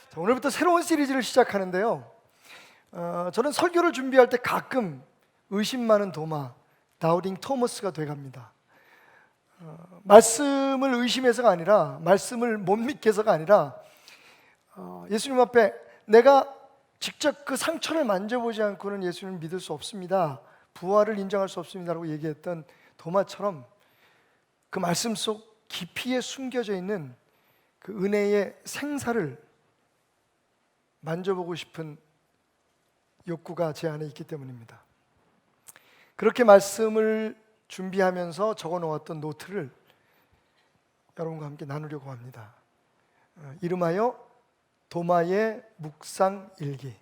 자, 오늘부터 새로운 시리즈를 시작하는데요. 저는 설교를 준비할 때 가끔 의심 많은 도마, 다우팅 토머스가 돼갑니다. 말씀을 의심해서가 아니라, 말씀을 못 믿게서가 아니라, 예수님 앞에 내가 직접 그 상처를 만져보지 않고는 예수님을 믿을 수 없습니다, 부활을 인정할 수 없습니다라고 얘기했던 도마처럼 그 말씀 속 깊이에 숨겨져 있는 그 은혜의 생사를 만져보고 싶은 욕구가 제 안에 있기 때문입니다. 그렇게 말씀을 준비하면서 적어놓았던 노트를 여러분과 함께 나누려고 합니다. 이름하여 도마의 묵상일기.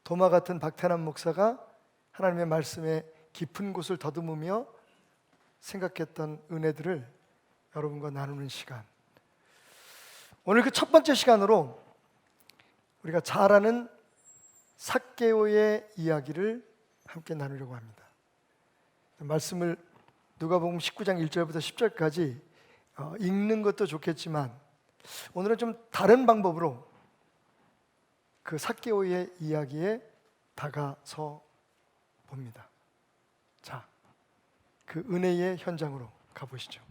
도마 같은 박태남 목사가 하나님의 말씀의 깊은 곳을 더듬으며 생각했던 은혜들을 여러분과 나누는 시간. 오늘 그 첫 번째 시간으로 우리가 잘 아는 삭개오의 이야기를 함께 나누려고 합니다. 말씀을 누가복음 19장 1절부터 10절까지 읽는 것도 좋겠지만 오늘은 좀 다른 방법으로 그 삭개오의 이야기에 다가서 봅니다. 자, 그 은혜의 현장으로 가보시죠.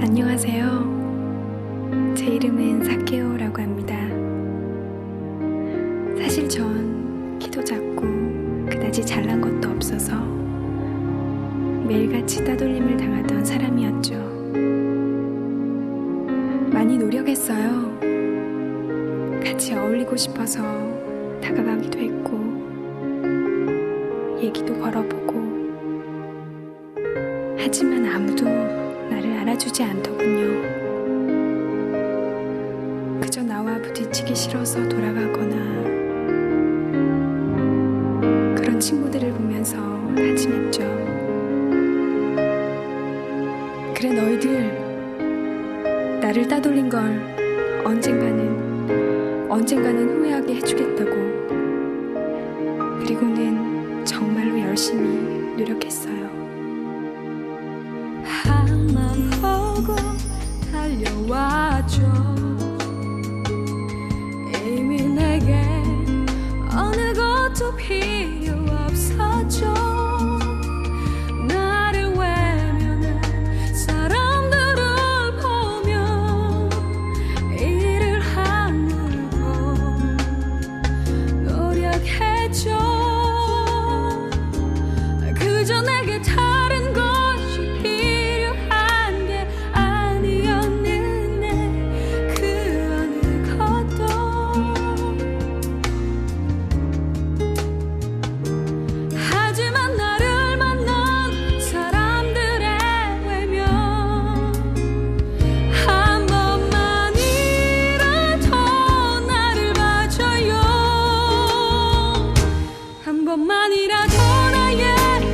안녕하세요. 제 이름은 삭개오라고 합니다. 사실 전 키도 작고 그다지 잘난 것도 것도 없어서 매일같이 따돌림을 당하던 사람이었죠. 많이 노력했어요. 같이 어울리고 싶어서 다가가기도 했고 얘기도 걸어보고, 하지만 아무도 나를 알아주지 않더군요. 그저 나와 부딪히기 싫어서 돌아가거나, 그런 친구들을 보면서 다짐했죠. 그래, 너희들 나를 따돌린 걸 언젠가는 후회하게 해주겠다고. 그리고는 정말로 열심히 노력했어요. 한만 보고 달려와줘. 이미 내게 어느 것도 필요 없어져. 나를 외면한 사람들을 보며 이를 하물고 노력해줘. 그저 내게 다른 것이 필요한 게 아니었는데, 그 어느 것도. 하지만 나를 만난 사람들의 외면, 한 번만이라도 나를 봐줘요. 한 번만이라도 나의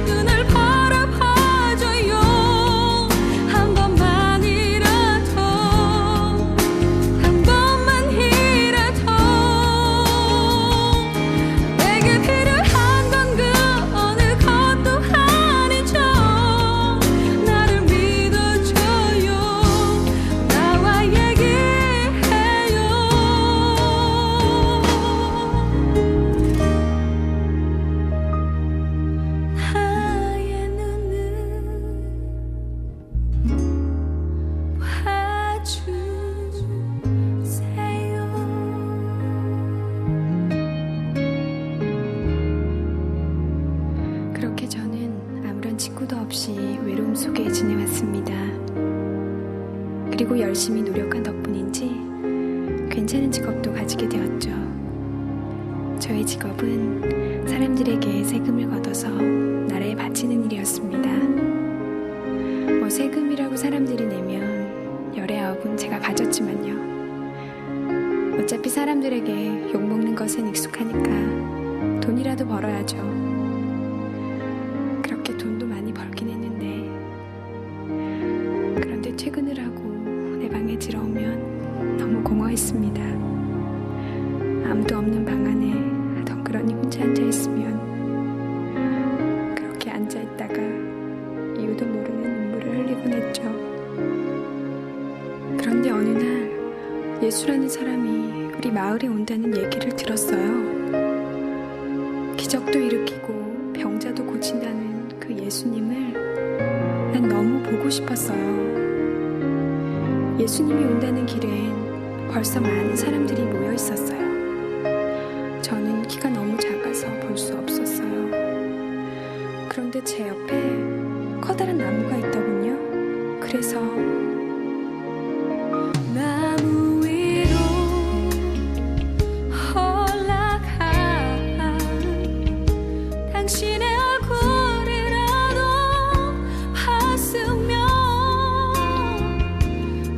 눈을 바라봐줘요. 한 번만이라도, 한 번만이라도. 내게 필요한 건 그 어느 것도 아니죠. 나를 믿어줘요. 나와 얘기해요. 나의 눈을 봐주세요. 그렇게 저는 아무런 친구도 없이 외로움 속에 지내왔습니다. 그리고 열심히 노력한 덕분인지 괜찮은 직업도 가지게 되었죠. 저의 직업은 사람들에게 세금을 걷어서 나라에 바치는 일이었습니다. 뭐 세금이라고 사람들이 내면 열의 아홉은 제가 가졌지만요. 어차피 사람들에게 욕먹는 것은 익숙하니까 돈이라도 벌어야죠. 그렇게 돈도 많이 벌긴 했는데, 그런데 퇴근을 하고 내 방에 들어오면 너무 공허했습니다. 아무도 없는 방 안에 덩그러니 혼자 앉아있으면 그렇게 앉아있다가 이유도 모르는 눈물을 흘리곤 했죠. 그런데 어느 날 예수라는 사람이 우리 마을에 온다는 얘기를 들었어요. 기적도 일으키고 병자도 고친다는 그 예수님을 난 너무 보고 싶었어요. 예수님이 온다는 길엔 벌써 많은 사람들이 모여 있었어요. 저는 키가 너무 작아서 볼 수 없었어요. 그런데 제 옆에 커다란 나무가 있더군요. 그래서 나무 위로 올라가 당신의 얼굴이라도 봤으면,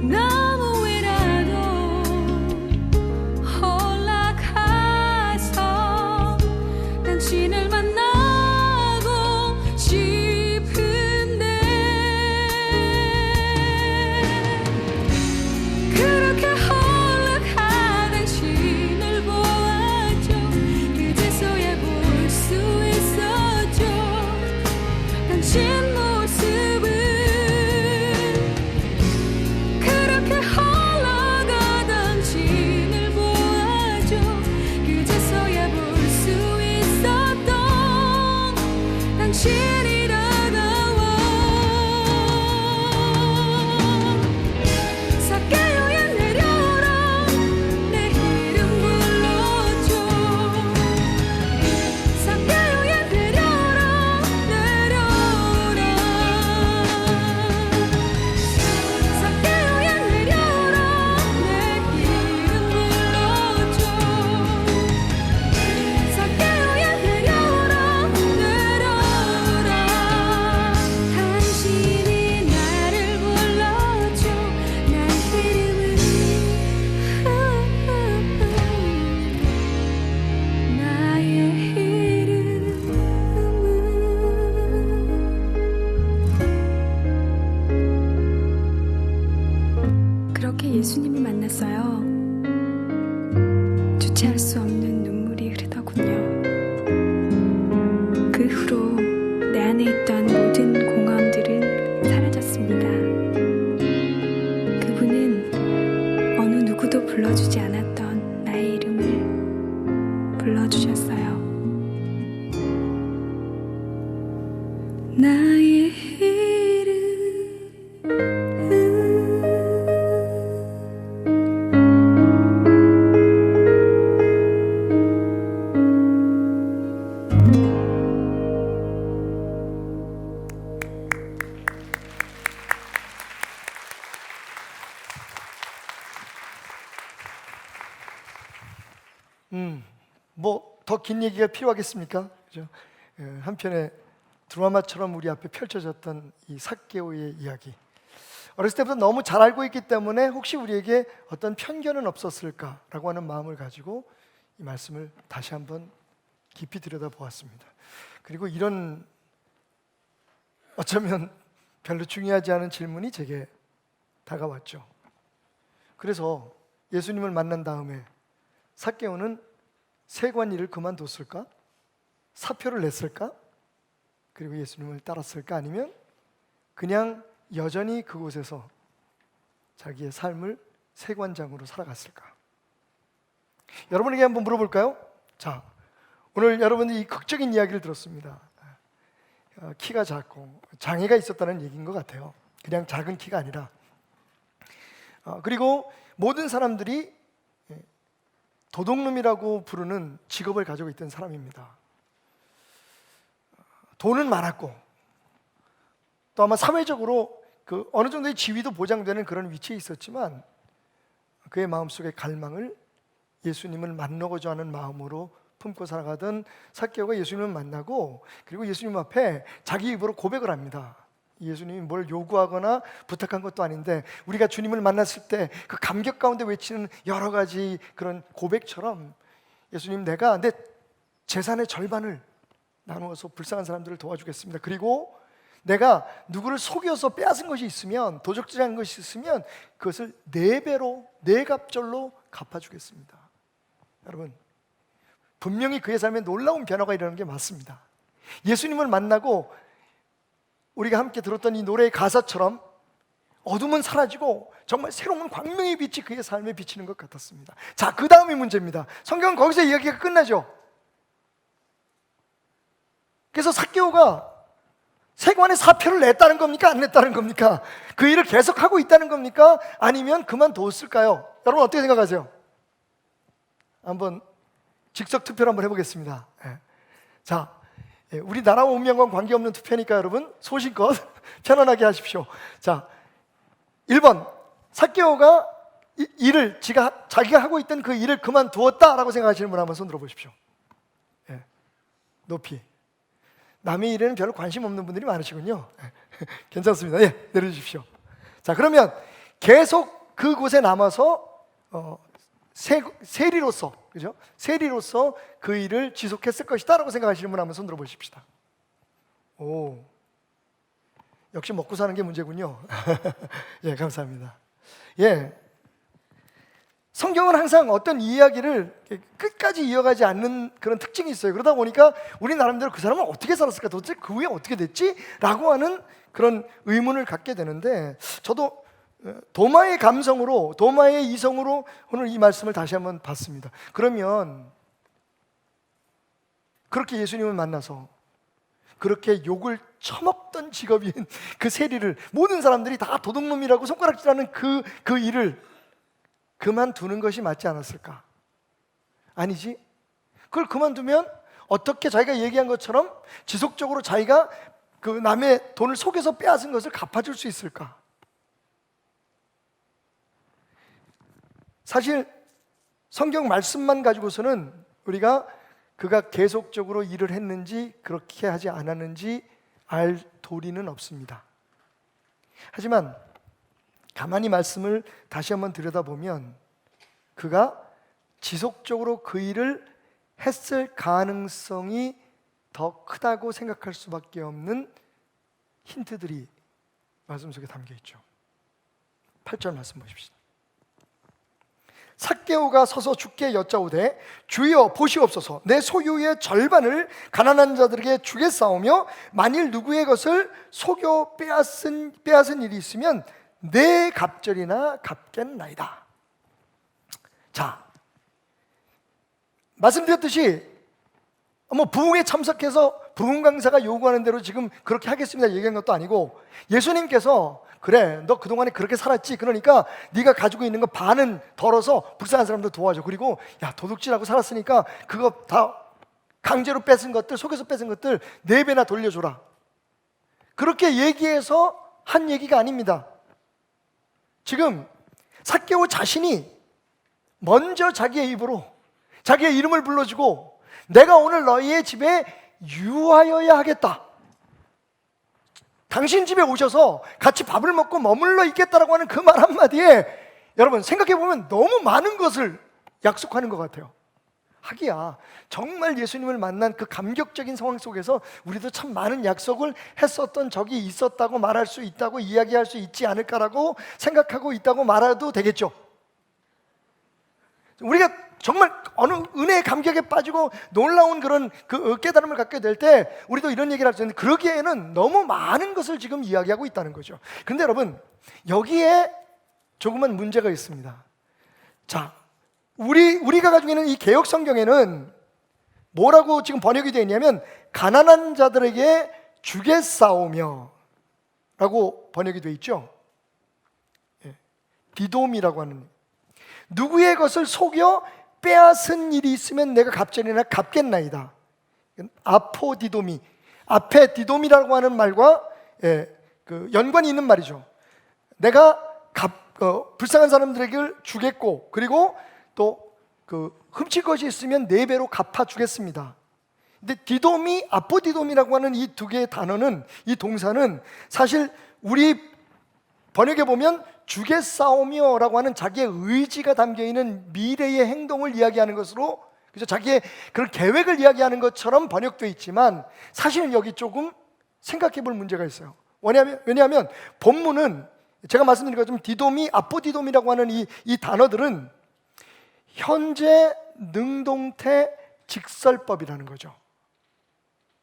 나무 위라도 주체할 수 없는 눈물이 흐르더군요. 그 후로 내 안에 있던 모든 공허함들은 사라졌습니다. 그분은 어느 누구도 불러주지 않았던 나의 이름을 불러주셨어요. 나의 이름 뭐 더 긴 얘기가 필요하겠습니까? 그죠? 한편의 드라마처럼 우리 앞에 펼쳐졌던 이 삭개오의 이야기. 어렸을 때부터 너무 잘 알고 있기 때문에 혹시 우리에게 어떤 편견은 없었을까라고 하는 마음을 가지고 이 말씀을 다시 한번 깊이 들여다보았습니다. 그리고 이런 어쩌면 별로 중요하지 않은 질문이 제게 다가왔죠. 그래서 예수님을 만난 다음에 삭개오는 세관 일을 그만뒀을까? 사표를 냈을까? 그리고 예수님을 따랐을까? 아니면 그냥 여전히 그곳에서 자기의 삶을 세관장으로 살아갔을까? 여러분에게 한번 물어볼까요? 자, 오늘 여러분이 이 극적인 이야기를 들었습니다. 키가 작고 장애가 있었다는 얘기인 것 같아요. 그냥 작은 키가 아니라. 그리고 모든 사람들이 도둑놈이라고 부르는 직업을 가지고 있던 사람입니다. 돈은 많았고 또 아마 사회적으로 그 어느 정도의 지위도 보장되는 그런 위치에 있었지만 그의 마음속에 갈망을 예수님을 만나고자 하는 마음으로 품고 살아가던 삭개오가 예수님을 만나고 그리고 예수님 앞에 자기 입으로 고백을 합니다. 예수님이 뭘 요구하거나 부탁한 것도 아닌데 우리가 주님을 만났을 때 그 감격 가운데 외치는 여러 가지 그런 고백처럼 예수님, 내가 내 재산의 절반을 나누어서 불쌍한 사람들을 도와주겠습니다. 그리고 내가 누구를 속여서 빼앗은 것이 있으면, 도적질한 것이 있으면 그것을 4배로 4갑절로 갚아주겠습니다. 여러분, 분명히 그의 삶에 놀라운 변화가 일어나는 게 맞습니다. 예수님을 만나고 우리가 함께 들었던 이 노래의 가사처럼 어둠은 사라지고 정말 새로운 광명의 빛이 그의 삶에 비치는 것 같았습니다. 자, 그 다음이 문제입니다. 성경은 거기서 이야기가 끝나죠. 그래서 삭개오가 세관에 사표를 냈다는 겁니까? 안 냈다는 겁니까? 그 일을 계속하고 있다는 겁니까? 아니면 그만뒀을까요? 여러분 어떻게 생각하세요? 한번 직접 투표를 한번 해보겠습니다. 자, 우리나라와 운명과 관계없는 투표니까 여러분 소신껏 편안하게 하십시오. 자, 1번, 삭개오가 일을 자기가 하고 있던 그 일을 그만두었다라고 생각하시는 분 한번 손 들어보십시오. 높이. 남의 일에는 별로 관심 없는 분들이 많으시군요. 괜찮습니다. 내려주십시오. 자, 그러면 계속 그곳에 남아서 세리로서, 그죠? 세리로서 그 일을 지속했을 것이다라고 생각하시는 분 한번 손 들어보십시다. 오, 역시 먹고 사는 게 문제군요. 감사합니다. 성경은 항상 어떤 이야기를 끝까지 이어가지 않는 그런 특징이 있어요. 그러다 보니까 우리 나름대로 그 사람은 어떻게 살았을까? 도대체 그 후에 어떻게 됐지? 라고 하는 그런 의문을 갖게 되는데, 저도 도마의 감성으로, 도마의 이성으로 오늘 이 말씀을 다시 한번 봤습니다. 그러면 그렇게 예수님을 만나서 그렇게 욕을 처먹던 직업인 그 세리를 모든 사람들이 다 도둑놈이라고 손가락질하는 그 일을 그만두는 것이 맞지 않았을까? 아니지. 그걸 그만두면 어떻게 자기가 얘기한 것처럼 지속적으로 자기가 그 남의 돈을 속여서 빼앗은 것을 갚아줄 수 있을까? 사실 성경 말씀만 가지고서는 우리가 그가 계속적으로 일을 했는지 그렇게 하지 않았는지 알 도리는 없습니다. 하지만 가만히 말씀을 다시 한번 들여다보면 그가 지속적으로 그 일을 했을 가능성이 더 크다고 생각할 수밖에 없는 힌트들이 말씀 속에 담겨 있죠. 8절 말씀 보십시오. 삭개오가 서서 주께 여짜오되 주여 보시옵소서 내 소유의 절반을 가난한 자들에게 주겠사오며 만일 누구의 것을 속여 빼앗은 일이 있으면 내 갑절이나 갚겠나이다. 자, 말씀드렸듯이 부흥에 참석해서 부흥 강사가 요구하는 대로 지금 그렇게 하겠습니다 얘기한 것도 아니고, 예수님께서 그래 너 그동안에 그렇게 살았지, 그러니까 네가 가지고 있는 거 반은 덜어서 불쌍한 사람들 도와줘. 그리고 야 도둑질하고 살았으니까 그거 다 강제로 뺏은 것들, 속여서 뺏은 것들 4배나 돌려줘라. 그렇게 얘기해서 한 얘기가 아닙니다. 지금 삭개오 자신이 먼저 자기의 입으로 자기의 이름을 불러주고 내가 오늘 너희의 집에 유하여야 하겠다, 당신 집에 오셔서 같이 밥을 먹고 머물러 있겠다라고 하는 그 말 한마디에 여러분 생각해보면 너무 많은 것을 약속하는 것 같아요. 하기야 정말 예수님을 만난 그 감격적인 상황 속에서 우리도 참 많은 약속을 했었던 적이 있었다고 말할 수 있다고 이야기할 수 있지 않을까라고 생각하고 있다고 말해도 되겠죠. 우리가 정말 어느 은혜의 감격에 빠지고 놀라운 그런 그 깨달음을 갖게 될 때 우리도 이런 얘기를 할 수 있는데, 그러기에는 너무 많은 것을 지금 이야기하고 있다는 거죠. 근데 여러분 여기에 조금만 문제가 있습니다. 자, 우리가 가지고 있는 이 개역 성경에는 뭐라고 지금 번역이 되어 있냐면 가난한 자들에게 주겠사오며 라고 번역이 되어 있죠. 디돔이라고 하는, 누구의 것을 속여 빼앗은 일이 있으면 내가 갑절이나 갚겠나이다. 아포디도미, 앞에 디돔이라고 하는 말과 그 연관이 있는 말이죠. 내가 불쌍한 사람들에게 주겠고, 그리고 또 그 훔칠 것이 있으면 4배로 갚아주겠습니다. 근데 디돔이 아포디돔이라고 하는 이 두 개의 단어는, 이 동사는 사실 우리 번역에 보면 주겠사오며 라고 하는 자기의 의지가 담겨있는 미래의 행동을 이야기하는 것으로, 그죠? 자기의 그런 계획을 이야기하는 것처럼 번역되어 있지만 사실은 여기 조금 생각해 볼 문제가 있어요. 왜냐하면 본문은 제가 말씀드린 것처럼 디돔이 아포디돔이라고 하는 이 단어들은 현재 능동태 직설법이라는 거죠.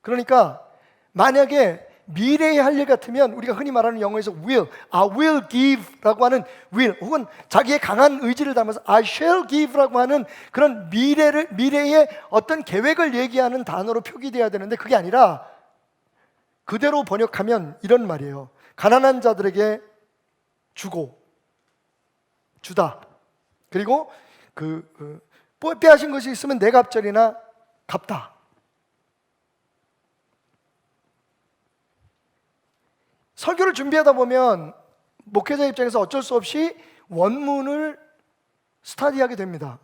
그러니까 만약에 미래에 할 일 같으면 우리가 흔히 말하는 영어에서 will give라고 하는 will, 혹은 자기의 강한 의지를 담아서 I shall give라고 하는 그런 미래의 어떤 계획을 얘기하는 단어로 표기돼야 되는데, 그게 아니라 그대로 번역하면 이런 말이에요. 가난한 자들에게 주다. 그리고 빼앗은 것이 있으면 내 갑절이나 갚다. 설교를 준비하다 보면 목회자 입장에서 어쩔 수 없이 원문을 스터디하게 됩니다.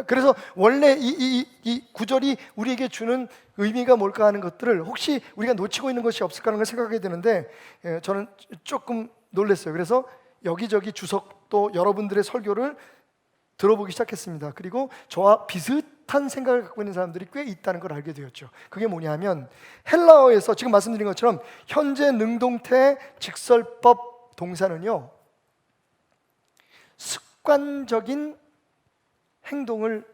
그래서 원래 이 구절이 우리에게 주는 의미가 뭘까 하는 것들을 혹시 우리가 놓치고 있는 것이 없을까 하는 걸 생각하게 되는데, 저는 조금 놀랐어요. 그래서 여기저기 주석도 여러분들의 설교를 들어보기 시작했습니다. 그리고 저와 비슷한 생각을 갖고 있는 사람들이 꽤 있다는 걸 알게 되었죠. 그게 뭐냐면 헬라어에서 지금 말씀드린 것처럼 현재 능동태 직설법 동사는요, 습관적인 행동을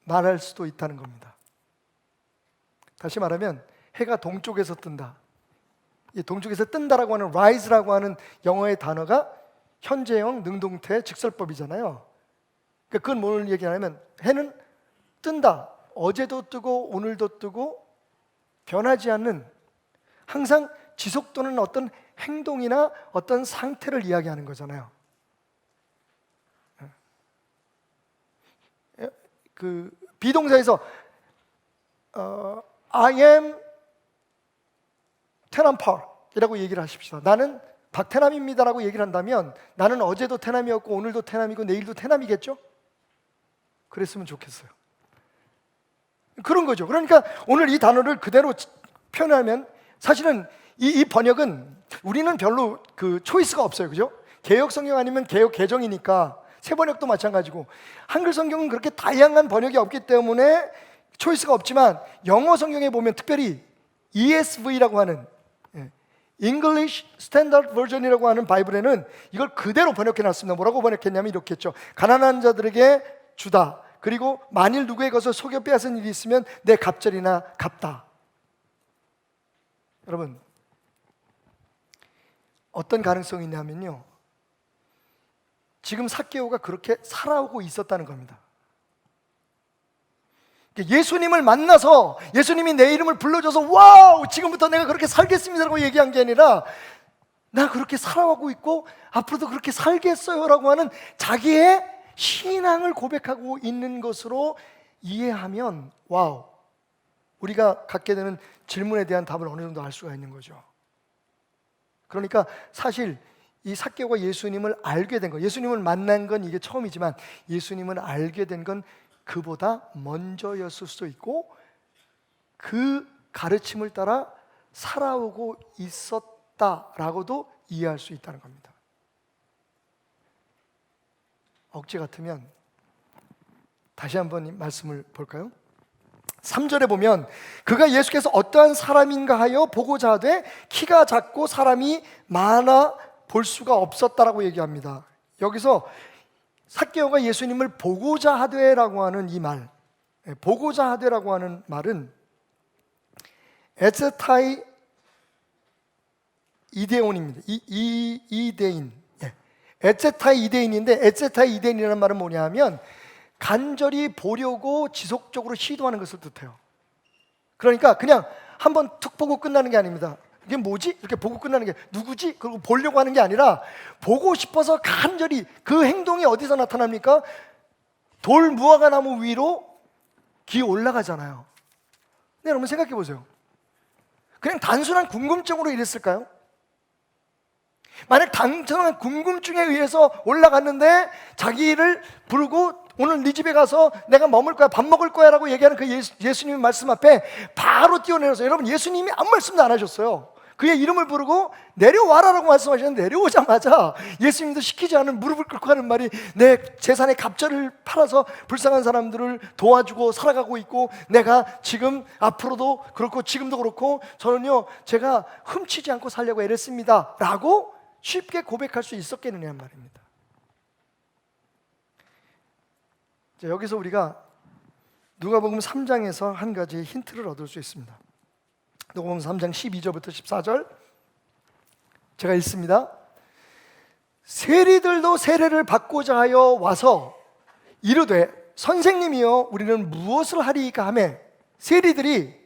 말할 수도 있다는 겁니다. 다시 말하면 해가 동쪽에서 뜬다. 이 동쪽에서 뜬다라고 하는 rise라고 하는 영어의 단어가 현재형 능동태 직설법이잖아요. 그건 뭘 얘기하냐면 해는 뜬다. 어제도 뜨고 오늘도 뜨고 변하지 않는, 항상 지속되는 어떤 행동이나 어떤 상태를 이야기하는 거잖아요. 그 비동사에서 I am 태남 파이라고 얘기를 하십시다. 나는 박태남입니다라고 얘기를 한다면 나는 어제도 태남이었고 오늘도 태남이고 내일도 태남이겠죠? 그랬으면 좋겠어요. 그런 거죠. 그러니까 오늘 이 단어를 그대로 표현하면 사실은 이 번역은 우리는 별로 그 초이스가 없어요. 그죠? 개역 성경 아니면 개역 개정이니까 새 번역도 마찬가지고, 한글 성경은 그렇게 다양한 번역이 없기 때문에 초이스가 없지만 영어 성경에 보면 특별히 ESV라고 하는 English Standard Version이라고 하는 바이블에는 이걸 그대로 번역해 놨습니다. 뭐라고 번역했냐면 이렇게 했죠. 가난한 자들에게 주다. 그리고 만일 누구의 것을 속여 빼앗은 일이 있으면 내 갑절이나 갚다. 여러분, 어떤 가능성이 있냐면요, 지금 삭개오가 그렇게 살아오고 있었다는 겁니다. 예수님을 만나서 예수님이 내 이름을 불러줘서 와우, 지금부터 내가 그렇게 살겠습니다라고 얘기한 게 아니라 나 그렇게 살아오고 있고 앞으로도 그렇게 살겠어요 라고 하는 자기의 신앙을 고백하고 있는 것으로 이해하면 와우, 우리가 갖게 되는 질문에 대한 답을 어느 정도 알 수가 있는 거죠. 그러니까 사실 이 삭개오가 예수님을 알게 된 거, 예수님을 만난 건 이게 처음이지만 예수님을 알게 된 건 그보다 먼저였을 수도 있고 그 가르침을 따라 살아오고 있었다라고도 이해할 수 있다는 겁니다. 억지 같으면 다시 한번 이 말씀을 볼까요? 3절에 보면 그가 예수께서 어떠한 사람인가 하여 보고자 하되 키가 작고 사람이 많아 볼 수가 없었다라고 얘기합니다. 여기서 삭개오가 예수님을 보고자 하되라고 하는 이 말, 보고자 하되라고 하는 말은 에즈타이 이데온입니다. 이데인. 에즈타이 이데인인데 에즈타이 이데인이라는 말은 뭐냐면 간절히 보려고 지속적으로 시도하는 것을 뜻해요. 그러니까 그냥 한번 툭 보고 끝나는 게 아닙니다. 이게 뭐지? 이렇게 보고 끝나는 게 누구지? 그리고 보려고 하는 게 아니라 보고 싶어서 간절히. 그 행동이 어디서 나타납니까? 돌 무화과 나무 위로 기어 올라가잖아요. 근데 여러분 생각해 보세요. 그냥 단순한 궁금증으로 이랬을까요? 만약 단순한 궁금증에 의해서 올라갔는데 자기를 부르고 오늘 네 집에 가서 내가 머물 거야, 밥 먹을 거야 라고 얘기하는 그 예수님의 말씀 앞에 바로 뛰어내려서, 여러분 예수님이 아무 말씀도 안 하셨어요. 그의 이름을 부르고 내려와라 라고 말씀하셨는데 내려오자마자 예수님도 시키지 않은 무릎을 꿇고 하는 말이 내 재산의 갑절을 팔아서 불쌍한 사람들을 도와주고 살아가고 있고 내가 지금 앞으로도 그렇고 지금도 그렇고 저는요 제가 훔치지 않고 살려고 애랬습니다 라고 쉽게 고백할 수 있었겠느냐 말입니다. 자, 여기서 우리가 누가복음 3장에서 한 가지 힌트를 얻을 수 있습니다. 누가복음 3장 12절부터 14절 제가 읽습니다. 세리들도 세례를 받고자 하여 와서 이르되 선생님이여 우리는 무엇을 하리이까 하매 세리들이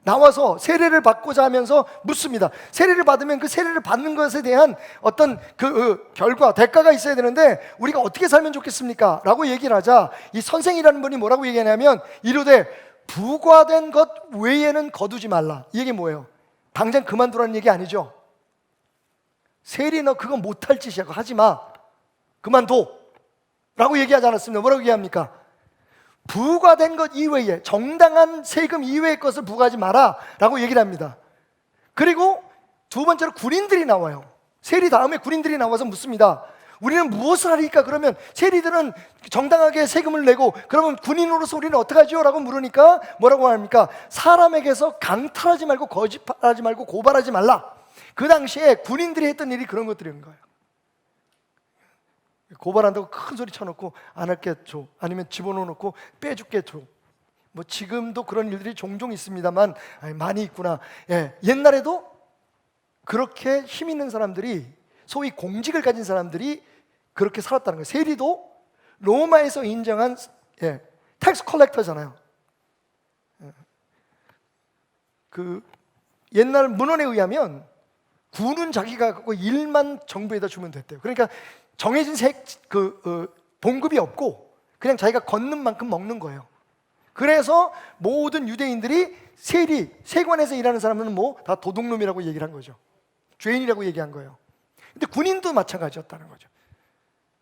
나와서 세례를 받고자 하면서 묻습니다. 세례를 받으면 그 세례를 받는 것에 대한 어떤 그 결과, 대가가 있어야 되는데 우리가 어떻게 살면 좋겠습니까? 라고 얘기를 하자 이 선생이라는 분이 뭐라고 얘기하냐면 이르되 부과된 것 외에는 거두지 말라. 이 얘기 뭐예요? 당장 그만두라는 얘기 아니죠. 세리 너 그거 못할 짓이야. 그거 하지 마. 그만둬 라고 얘기하지 않았습니다. 뭐라고 얘기합니까? 부과된 것 이외에, 정당한 세금 이외의 것을 부과하지 마라 라고 얘기를 합니다. 그리고 두 번째로 군인들이 나와요. 세리 다음에 군인들이 나와서 묻습니다. 우리는 무엇을 하리까? 그러면 세리들은 정당하게 세금을 내고 그러면 군인으로서 우리는 어떡하지요? 라고 물으니까 뭐라고 합니까? 사람에게서 강탈하지 말고 거짓말하지 말고 고발하지 말라. 그 당시에 군인들이 했던 일이 그런 것들인 거예요. 고발한다고 큰 소리 쳐놓고 안 할게 줘, 아니면 집어넣어놓고 빼줄게 줘. 뭐 지금도 그런 일들이 종종 있습니다만 많이 있구나. 옛날에도 그렇게 힘 있는 사람들이, 소위 공직을 가진 사람들이 그렇게 살았다는 거예요. 세리도 로마에서 인정한 텍스 컬렉터잖아요. 그 옛날 문헌에 의하면 군은 자기가 갖고 일만 정부에다 주면 됐대요. 그러니까 정해진 봉급이 없고 그냥 자기가 걷는 만큼 먹는 거예요. 그래서 모든 유대인들이 세관에서 일하는 사람은 뭐 다 도둑놈이라고 얘기를 한 거죠. 죄인이라고 얘기한 거예요. 근데 군인도 마찬가지였다는 거죠.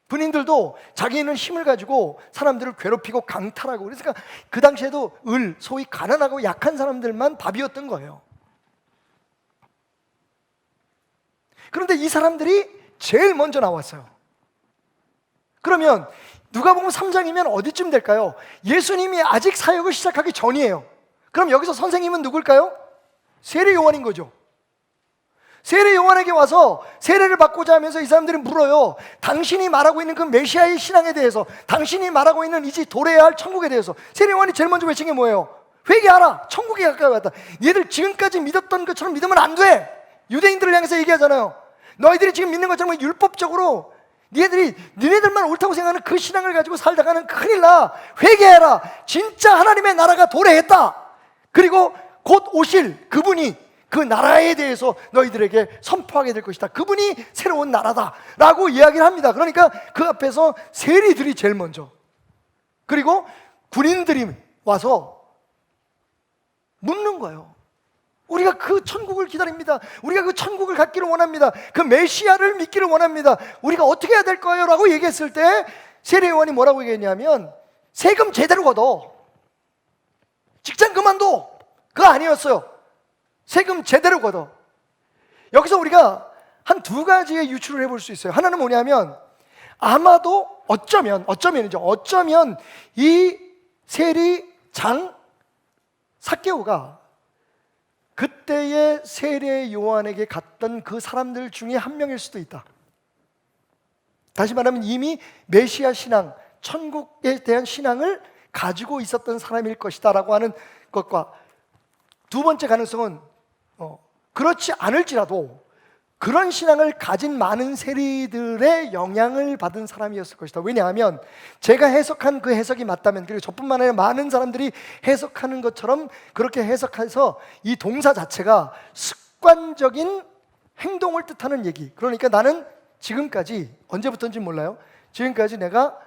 군인들도 자기는 힘을 가지고 사람들을 괴롭히고 강탈하고, 그러니까 그 당시에도 소위 가난하고 약한 사람들만 밥이었던 거예요. 그런데 이 사람들이 제일 먼저 나왔어요. 그러면 누가복음 3장이면 어디쯤 될까요? 예수님이 아직 사역을 시작하기 전이에요. 그럼 여기서 선생님은 누굴까요? 세례 요한인 거죠. 세례 요한에게 와서 세례를 받고자 하면서 이 사람들이 물어요. 당신이 말하고 있는 그 메시아의 신앙에 대해서, 당신이 말하고 있는 이제 도래해야 할 천국에 대해서. 세례 요한이 제일 먼저 외친 게 뭐예요? 회개하라, 천국이 가까이 왔다. 얘들 지금까지 믿었던 것처럼 믿으면 안 돼. 유대인들을 향해서 얘기하잖아요. 너희들이 지금 믿는 것처럼 율법적으로 니네들만 옳다고 생각하는 그 신앙을 가지고 살다가는 큰일 나. 회개해라. 진짜 하나님의 나라가 도래했다. 그리고 곧 오실 그분이 그 나라에 대해서 너희들에게 선포하게 될 것이다. 그분이 새로운 나라다 라고 이야기를 합니다. 그러니까 그 앞에서 세리들이 제일 먼저, 그리고 군인들이 와서 묻는 거예요. 우리가 그 천국을 기다립니다. 우리가 그 천국을 갖기를 원합니다. 그 메시아를 믿기를 원합니다. 우리가 어떻게 해야 될 거예요? 라고 얘기했을 때 세례 요한이 뭐라고 얘기했냐면, 세금 제대로 걷어, 직장 그만둬. 그거 아니었어요. 세금 제대로 걷어. 여기서 우리가 한 두 가지의 유추를 해볼 수 있어요. 하나는 뭐냐면, 아마도 어쩌면 이 세리장 삭개오가 그때의 세례 요한에게 갔던 그 사람들 중에 한 명일 수도 있다. 다시 말하면 이미 메시아 신앙, 천국에 대한 신앙을 가지고 있었던 사람일 것이다 라고 하는 것과, 두 번째 가능성은 그렇지 않을지라도 그런 신앙을 가진 많은 세리들의 영향을 받은 사람이었을 것이다. 왜냐하면 제가 해석한 그 해석이 맞다면, 그리고 저뿐만 아니라 많은 사람들이 해석하는 것처럼 그렇게 해석해서 이 동사 자체가 습관적인 행동을 뜻하는 얘기. 그러니까 나는 지금까지, 언제부터인지 몰라요, 지금까지 내가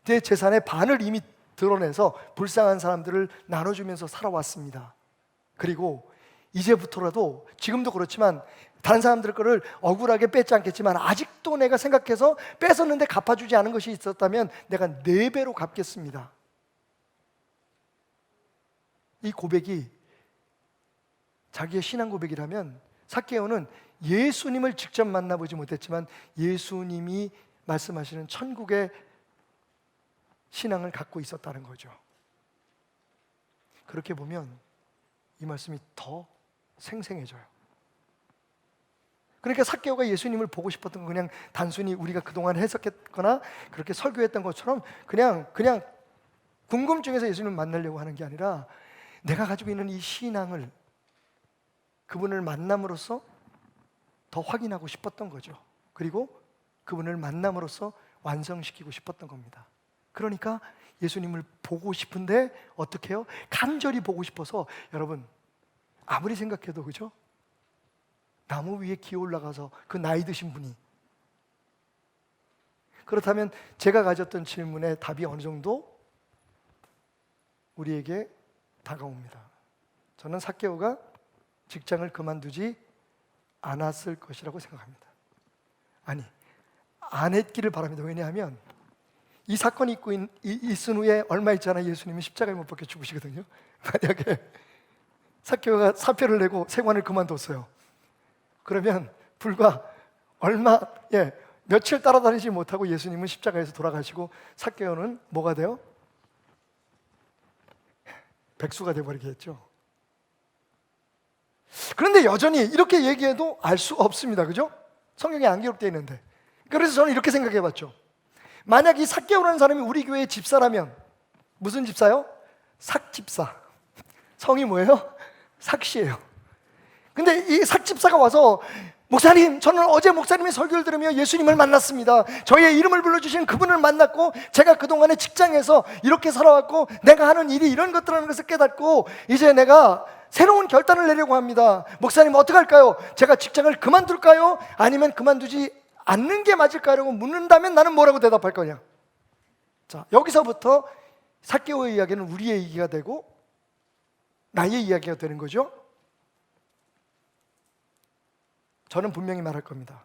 내 재산의 반을 이미 드러내서 불쌍한 사람들을 나눠주면서 살아왔습니다. 그리고 이제부터라도, 지금도 그렇지만 다른 사람들 거를 억울하게 뺏지 않겠지만, 아직도 내가 생각해서 뺏었는데 갚아주지 않은 것이 있었다면 내가 4배로 갚겠습니다. 이 고백이 자기의 신앙 고백이라면, 삭개오는 예수님을 직접 만나보지 못했지만 예수님이 말씀하시는 천국의 신앙을 갖고 있었다는 거죠. 그렇게 보면 이 말씀이 더 생생해져요. 그러니까 삭개오가 예수님을 보고 싶었던 건 그냥 단순히 우리가 그동안 해석했거나 그렇게 설교했던 것처럼 그냥 궁금증에서 예수님을 만나려고 하는 게 아니라, 내가 가지고 있는 이 신앙을 그분을 만남으로써 더 확인하고 싶었던 거죠. 그리고 그분을 만남으로써 완성시키고 싶었던 겁니다. 그러니까 예수님을 보고 싶은데 어떻게 해요? 간절히 보고 싶어서, 여러분 아무리 생각해도, 그죠? 나무 위에 기어 올라가서 그 나이 드신 분이, 그렇다면 제가 가졌던 질문의 답이 어느 정도 우리에게 다가옵니다. 저는 삭개오가 직장을 그만두지 않았을 것이라고 생각합니다. 아니, 안 했기를 바랍니다. 왜냐하면 이 사건이 있은 후에 얼마 있잖아요. 예수님이 십자가에 못 박혀 죽으시거든요. 만약에 삭개오가 사표를 내고 세관을 그만뒀어요. 그러면 불과 며칠 따라다니지 못하고 예수님은 십자가에서 돌아가시고, 삭개오는 뭐가 돼요? 백수가 돼버리겠죠. 그런데 여전히 이렇게 얘기해도 알 수가 없습니다. 그죠? 성경에 안 기록되어 있는데. 그래서 저는 이렇게 생각해봤죠. 만약 이 삭개오라는 사람이 우리 교회의 집사라면, 무슨 집사요? 삭집사. 성이 뭐예요? 삭씨예요. 근데 이 삭집사가 와서, 목사님, 저는 어제 목사님의 설교를 들으며 예수님을 만났습니다. 저의 이름을 불러주신 그분을 만났고, 제가 그동안에 직장에서 이렇게 살아왔고, 내가 하는 일이 이런 것들하는 것을 깨닫고, 이제 내가 새로운 결단을 내려고 합니다. 목사님 어떻게 할까요? 제가 직장을 그만둘까요? 아니면 그만두지 않는 게 맞을까요? 라고 묻는다면 나는 뭐라고 대답할 거냐? 자, 여기서부터 삭개오의 이야기는 우리의 얘기가 되고 나의 이야기가 되는 거죠. 저는 분명히 말할 겁니다.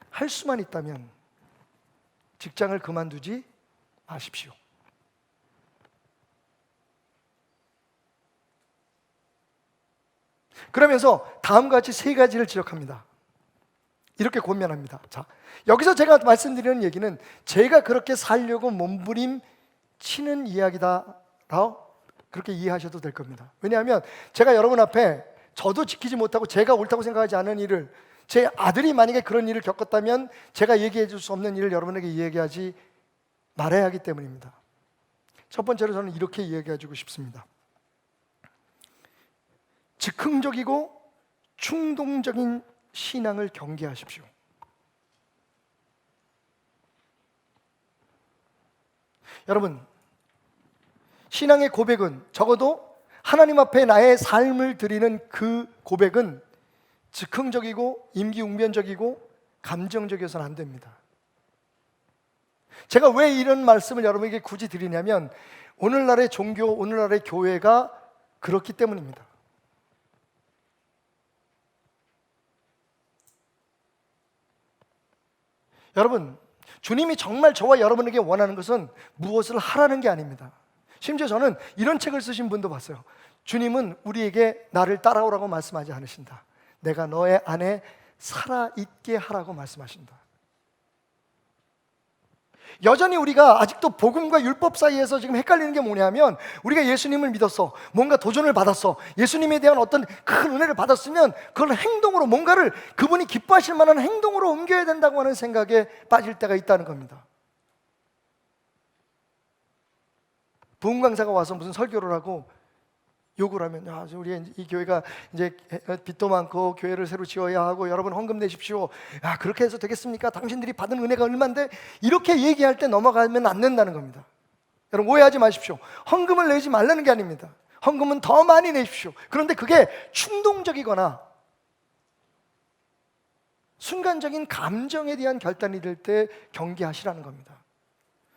할 수만 있다면 직장을 그만두지 마십시오. 그러면서 다음과 같이 3가지를 지적합니다. 이렇게 권면합니다. 자, 여기서 제가 말씀드리는 얘기는 제가 그렇게 살려고 몸부림치는 이야기다라고 그렇게 이해하셔도 될 겁니다. 왜냐하면 제가 여러분 앞에 저도 지키지 못하고 제가 옳다고 생각하지 않은 일을, 제 아들이 만약에 그런 일을 겪었다면 제가 얘기해 줄 수 없는 일을 여러분에게 얘기하지 말아야 하기 때문입니다. 첫 번째로 저는 이렇게 이야기해 주고 싶습니다. 즉흥적이고 충동적인 신앙을 경계하십시오. 여러분, 신앙의 고백은, 적어도 하나님 앞에 나의 삶을 드리는 그 고백은 즉흥적이고 임기응변적이고 감정적이어서는 안 됩니다. 제가 왜 이런 말씀을 여러분에게 굳이 드리냐면, 오늘날의 종교, 오늘날의 교회가 그렇기 때문입니다. 여러분, 주님이 정말 저와 여러분에게 원하는 것은 무엇을 하라는 게 아닙니다. 심지어 저는 이런 책을 쓰신 분도 봤어요. 주님은 우리에게 나를 따라오라고 말씀하지 않으신다. 내가 너의 안에 살아있게 하라고 말씀하신다. 여전히 우리가 아직도 복음과 율법 사이에서 지금 헷갈리는 게 뭐냐면, 우리가 예수님을 믿었어, 뭔가 도전을 받았어, 예수님에 대한 어떤 큰 은혜를 받았으면 그걸 행동으로, 뭔가를 그분이 기뻐하실 만한 행동으로 옮겨야 된다고 하는 생각에 빠질 때가 있다는 겁니다. 부흥 강사가 와서 무슨 설교를 하고 욕을 하면, 우리 이 교회가 이제 빚도 많고 교회를 새로 지어야 하고 여러분 헌금 내십시오. 그렇게 해서 되겠습니까? 당신들이 받은 은혜가 얼만데? 이렇게 얘기할 때 넘어가면 안 된다는 겁니다. 여러분, 오해하지 마십시오. 헌금을 내지 말라는 게 아닙니다. 헌금은 더 많이 내십시오. 그런데 그게 충동적이거나 순간적인 감정에 대한 결단이 될 때 경계하시라는 겁니다.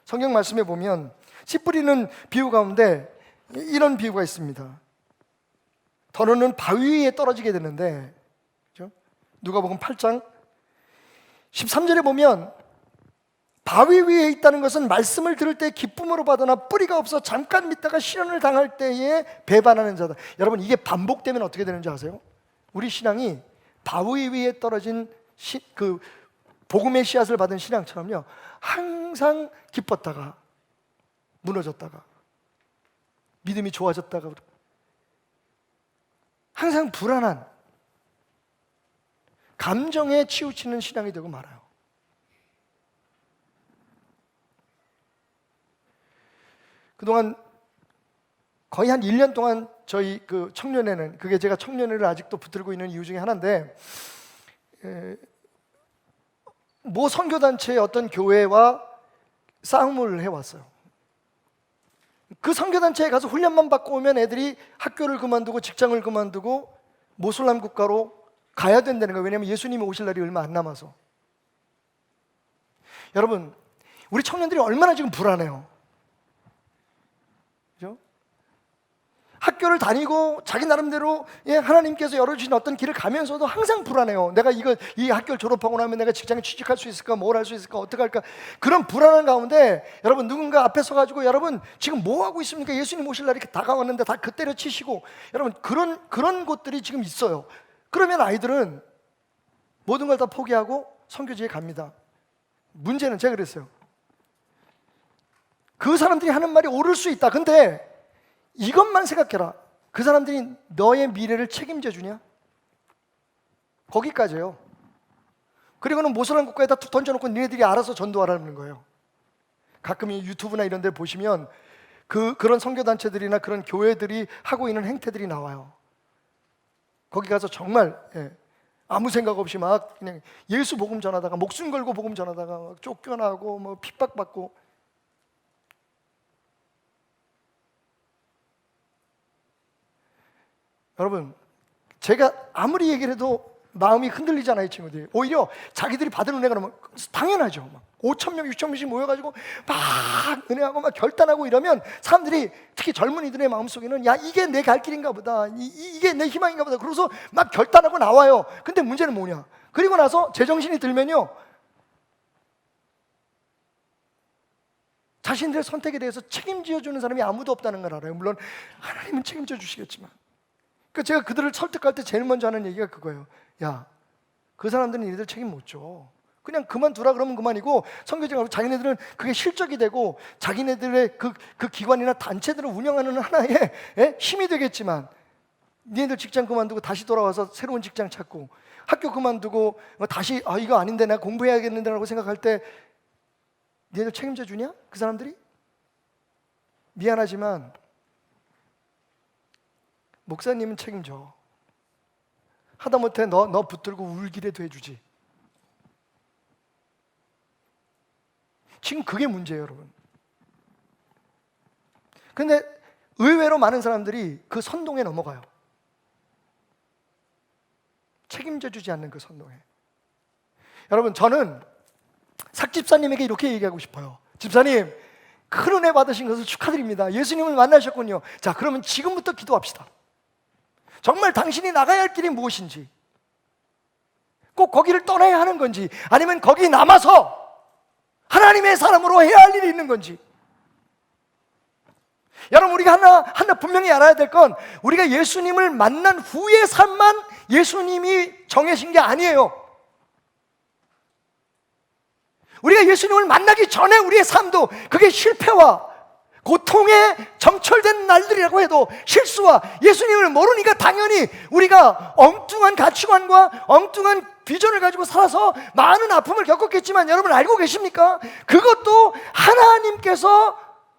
성경 말씀에 보면 씨 뿌리는 비유 가운데 이런 비유가 있습니다. 더러는 바위 위에 떨어지게 되는데, 그렇죠? 누가복음 8장 13절에 보면 바위 위에 있다는 것은 말씀을 들을 때 기쁨으로 받으나 뿌리가 없어 잠깐 믿다가 시련을 당할 때에 배반하는 자다. 여러분, 이게 반복되면 어떻게 되는지 아세요? 우리 신앙이 바위 위에 떨어진 그 복음의 씨앗을 받은 신앙처럼요, 항상 기뻤다가 무너졌다가 믿음이 좋아졌다가 항상 불안한 감정에 치우치는 신앙이 되고 말아요. 그동안 거의 한 1년 동안 저희 그 청년회는, 그게 제가 청년회를 아직도 붙들고 있는 이유 중에 하나인데, 모 선교단체의 어떤 교회와 싸움을 해왔어요. 그 선교단체에 가서 훈련만 받고 오면 애들이 학교를 그만두고 직장을 그만두고 모슬람 국가로 가야 된다는 거예요. 왜냐하면 예수님이 오실 날이 얼마 안 남아서. 여러분, 우리 청년들이 얼마나 지금 불안해요. 그죠? 학교를 다니고 자기 나름대로 하나님께서 열어주신 어떤 길을 가면서도 항상 불안해요. 내가 이 학교를 졸업하고 나면 내가 직장에 취직할 수 있을까? 뭘 할 수 있을까? 어떻게 할까? 그런 불안한 가운데 여러분, 누군가 앞에 서가지고 여러분 지금 뭐 하고 있습니까? 예수님 오실 날이 이렇게 다가왔는데 다 그 때려 치시고, 여러분 그런 곳들이 지금 있어요. 그러면 아이들은 모든 걸 다 포기하고 선교지에 갑니다. 문제는 제가 그랬어요. 그 사람들이 하는 말이 옳을 수 있다. 근데 이것만 생각해라. 그 사람들이 너의 미래를 책임져 주냐? 거기까지예요. 그리고는 모슬람 국가에다 툭 던져놓고 니네들이 알아서 전도하라는 거예요. 가끔 유튜브나 이런 데 보시면 그런 선교단체들이나 그런 교회들이 하고 있는 행태들이 나와요. 거기 가서 정말 아무 생각 없이 막 그냥 예수 복음 전하다가, 목숨 걸고 복음 전하다가 막 쫓겨나고 뭐 핍박받고. 여러분, 제가 아무리 얘기를 해도 마음이 흔들리잖아요, 친구들이. 오히려 자기들이 받은 은혜가 너무 당연하죠. 막 5,000명, 6,000명씩 모여가지고 막 은혜하고 막 결단하고 이러면 사람들이, 특히 젊은이들의 마음속에는 야, 이게 내 갈 길인가 보다, 이게 내 희망인가 보다, 그러고서 막 결단하고 나와요. 근데 문제는 뭐냐? 그리고 나서 제정신이 들면요, 자신들의 선택에 대해서 책임져 주는 사람이 아무도 없다는 걸 알아요. 물론 하나님은 책임져 주시겠지만. 그러니까 제가 그들을 설득할 때 제일 먼저 하는 얘기가 그거예요. 야, 그 사람들은 얘네들 책임 못 져. 그냥 그만두라 그러면 그만이고, 선교지 가서 자기네들은 그게 실적이 되고 자기네들의 그 기관이나 단체들을 운영하는 하나의 힘이 되겠지만, 니네들 직장 그만두고 다시 돌아와서 새로운 직장 찾고, 학교 그만두고 다시 이거 아닌데 내가 공부해야겠는데 라고 생각할 때 니네들 책임져 주냐? 그 사람들이? 미안하지만 목사님은 책임져. 하다못해 너 붙들고 울기라도 해주지. 지금 그게 문제예요, 여러분. 근데 의외로 많은 사람들이 그 선동에 넘어가요. 책임져 주지 않는 그 선동에. 여러분, 저는 삭 집사님에게 이렇게 얘기하고 싶어요. 집사님, 큰 은혜 받으신 것을 축하드립니다. 예수님을 만나셨군요. 자, 그러면 지금부터 기도합시다. 정말 당신이 나가야 할 길이 무엇인지, 꼭 거기를 떠나야 하는 건지, 아니면 거기 남아서 하나님의 사람으로 해야 할 일이 있는 건지. 여러분, 우리가 하나 분명히 알아야 될 건, 우리가 예수님을 만난 후의 삶만 예수님이 정해진 게 아니에요. 우리가 예수님을 만나기 전에 우리의 삶도 그게 실패와 고통에 점철된 날들이라고 해도, 실수와 예수님을 모르니까 당연히 우리가 엉뚱한 가치관과 엉뚱한 비전을 가지고 살아서 많은 아픔을 겪었겠지만, 여러분 알고 계십니까? 그것도 하나님께서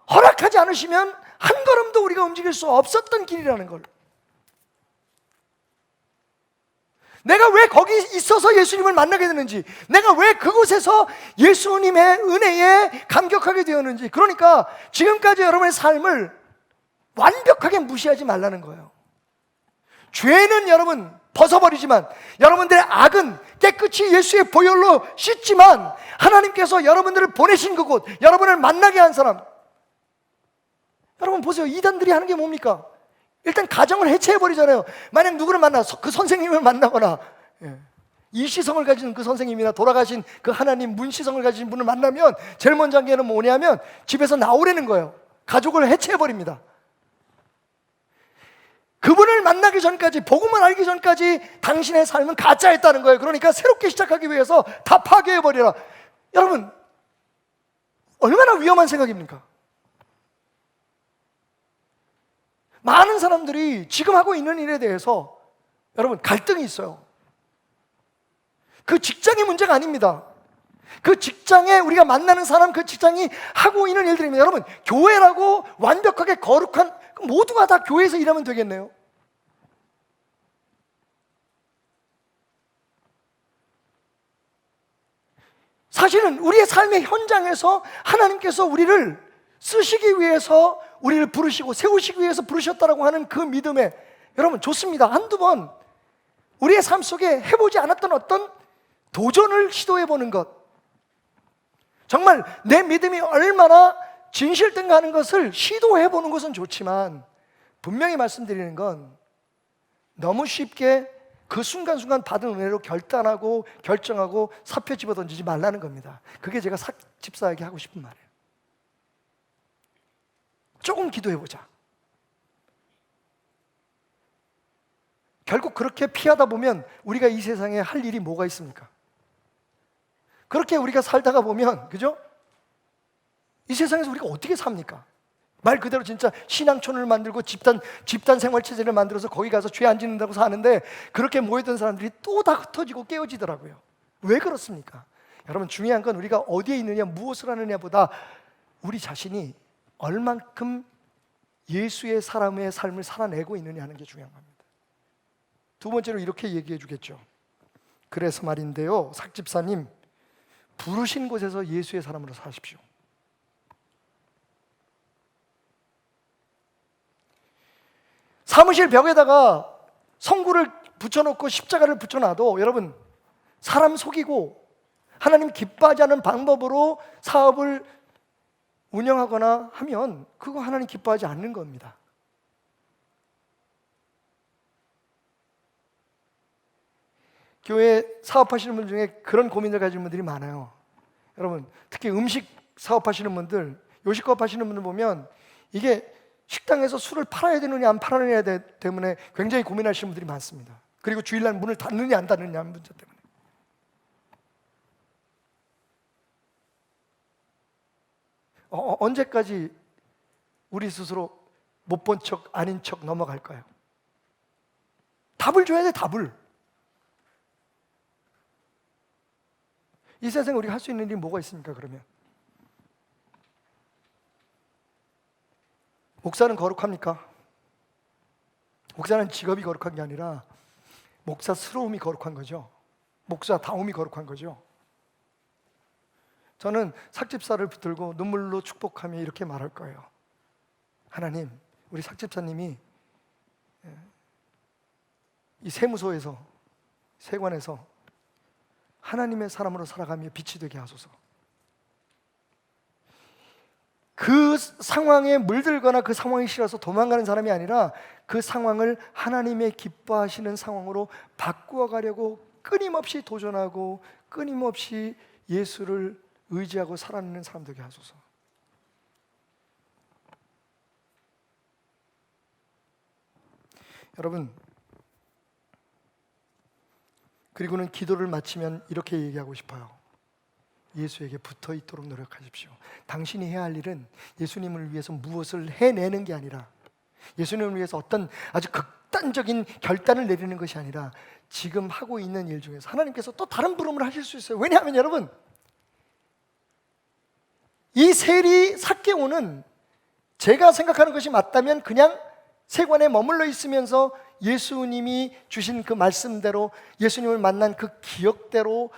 허락하지 않으시면 한 걸음도 우리가 움직일 수 없었던 길이라는 걸. 내가 왜 거기 있어서 예수님을 만나게 되는지, 내가 왜 그곳에서 예수님의 은혜에 감격하게 되었는지. 그러니까 지금까지 여러분의 삶을 완벽하게 무시하지 말라는 거예요. 죄는 여러분 벗어버리지만, 여러분들의 악은 깨끗이 예수의 보혈로 씻지만, 하나님께서 여러분들을 보내신 그곳, 여러분을 만나게 한 사람, 여러분 보세요. 이단들이 하는 게 뭡니까? 일단 가정을 해체해버리잖아요. 만약 누구를 만나, 그 선생님을 만나거나, 이시성을 가진 그 선생님이나 돌아가신 그 하나님 문시성을 가진 분을 만나면 제일 먼저 한 게는 뭐냐면 집에서 나오라는 거예요. 가족을 해체해버립니다. 그분을 만나기 전까지, 복음을 알기 전까지 당신의 삶은 가짜였다는 거예요. 그러니까 새롭게 시작하기 위해서 다 파괴해버리라. 여러분, 얼마나 위험한 생각입니까? 많은 사람들이 지금 하고 있는 일에 대해서 여러분 갈등이 있어요. 그 직장이 문제가 아닙니다. 그 직장에 우리가 만나는 사람, 그 직장이 하고 있는 일들입니다. 여러분, 교회라고 완벽하게 거룩한, 모두가 다 교회에서 일하면 되겠네요. 사실은 우리의 삶의 현장에서 하나님께서 우리를 쓰시기 위해서 우리를 부르시고 세우시기 위해서 부르셨다라고 하는 그 믿음에, 여러분 좋습니다. 한두 번 우리의 삶 속에 해보지 않았던 어떤 도전을 시도해보는 것, 정말 내 믿음이 얼마나 진실된가 하는 것을 시도해보는 것은 좋지만, 분명히 말씀드리는 건 너무 쉽게 그 순간순간 받은 은혜로 결단하고 결정하고 사표 집어던지지 말라는 겁니다. 그게 제가 삭 집사에게 하고 싶은 말이에요. 조금 기도해보자. 결국 그렇게 피하다 보면 우리가 이 세상에 할 일이 뭐가 있습니까? 그렇게 우리가 살다가 보면, 그죠? 이 세상에서 우리가 어떻게 삽니까? 말 그대로 진짜 신앙촌을 만들고 집단 생활체제를 만들어서 거기 가서 죄 안 짓는다고 사는데, 그렇게 모였던 사람들이 또 다 흩어지고 깨어지더라고요. 왜 그렇습니까? 여러분, 중요한 건 우리가 어디에 있느냐, 무엇을 하느냐보다 우리 자신이 얼만큼 예수의 사람의 삶을 살아내고 있느냐 하는 게 중요한 겁니다. 두 번째로 이렇게 얘기해 주겠죠. 그래서 말인데요, 삭 집사님, 부르신 곳에서 예수의 사람으로 사십시오. 사무실 벽에다가 성구를 붙여놓고 십자가를 붙여놔도, 여러분, 사람 속이고 하나님 기뻐하지 않는 방법으로 사업을 운영하거나 하면 그거 하나님 기뻐하지 않는 겁니다. 교회 사업하시는 분 중에 그런 고민을 가지는 분들이 많아요. 여러분, 특히 음식 사업하시는 분들, 요식업 하시는 분들 보면 이게 식당에서 술을 팔아야 되느냐 안 팔아야 되느냐 때문에 굉장히 고민하시는 분들이 많습니다. 그리고 주일날 문을 닫느냐 안 닫느냐 하는 문제 때문에. 언제까지 우리 스스로 못 본 척, 아닌 척 넘어갈까요? 답을 줘야 돼, 답을. 이 세상에 우리가 할 수 있는 일이 뭐가 있습니까, 그러면? 목사는 거룩합니까? 목사는 직업이 거룩한 게 아니라 목사스러움이 거룩한 거죠. 목사다움이 거룩한 거죠. 저는 삭집사를 붙들고 눈물로 축복하며 이렇게 말할 거예요. 하나님, 우리 삭집사님이 이 세무소에서, 세관에서 하나님의 사람으로 살아가며 빛이 되게 하소서. 그 상황에 물들거나 그 상황이 싫어서 도망가는 사람이 아니라 그 상황을 하나님의 기뻐하시는 상황으로 바꾸어 가려고 끊임없이 도전하고 끊임없이 예수를 의지하고 살아내는 사람 되게 하소서. 여러분, 그리고는 기도를 마치면 이렇게 얘기하고 싶어요. 예수에게 붙어 있도록 노력하십시오. 당신이 해야 할 일은 예수님을 위해서 무엇을 해내는 게 아니라, 예수님을 위해서 어떤 아주 극단적인 결단을 내리는 것이 아니라 지금 하고 있는 일 중에서 하나님께서 또 다른 부름을 하실 수 있어요. 왜냐하면 여러분, 이 세리 삭개오는 제가 생각하는 것이 맞다면 그냥 세관에 머물러 있으면서 예수님이 주신 그 말씀대로, 예수님을 만난 그 기억대로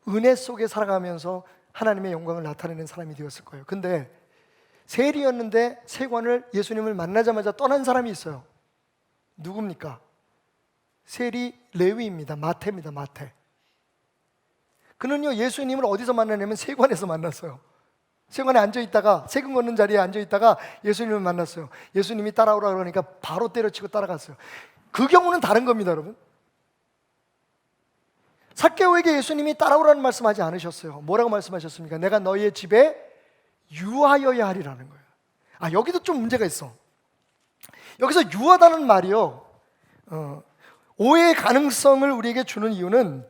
은혜 속에 살아가면서 하나님의 영광을 나타내는 사람이 되었을 거예요. 근데 세리였는데 세관을 예수님을 만나자마자 떠난 사람이 있어요. 누굽니까? 세리 레위입니다. 마태입니다. 마태. 그는요, 예수님을 어디서 만나냐면 세관에서 만났어요. 세관에 앉아있다가, 세금 걷는 자리에 앉아있다가 예수님을 만났어요. 예수님이 따라오라 그러니까 바로 때려치고 따라갔어요. 그 경우는 다른 겁니다, 여러분. 삭개오에게 예수님이 따라오라는 말씀하지 않으셨어요. 뭐라고 말씀하셨습니까? 내가 너희의 집에 유하여야 하리라는 거예요. 여기도 좀 문제가 있어. 여기서 유하다는 말이요, 오해의 가능성을 우리에게 주는 이유는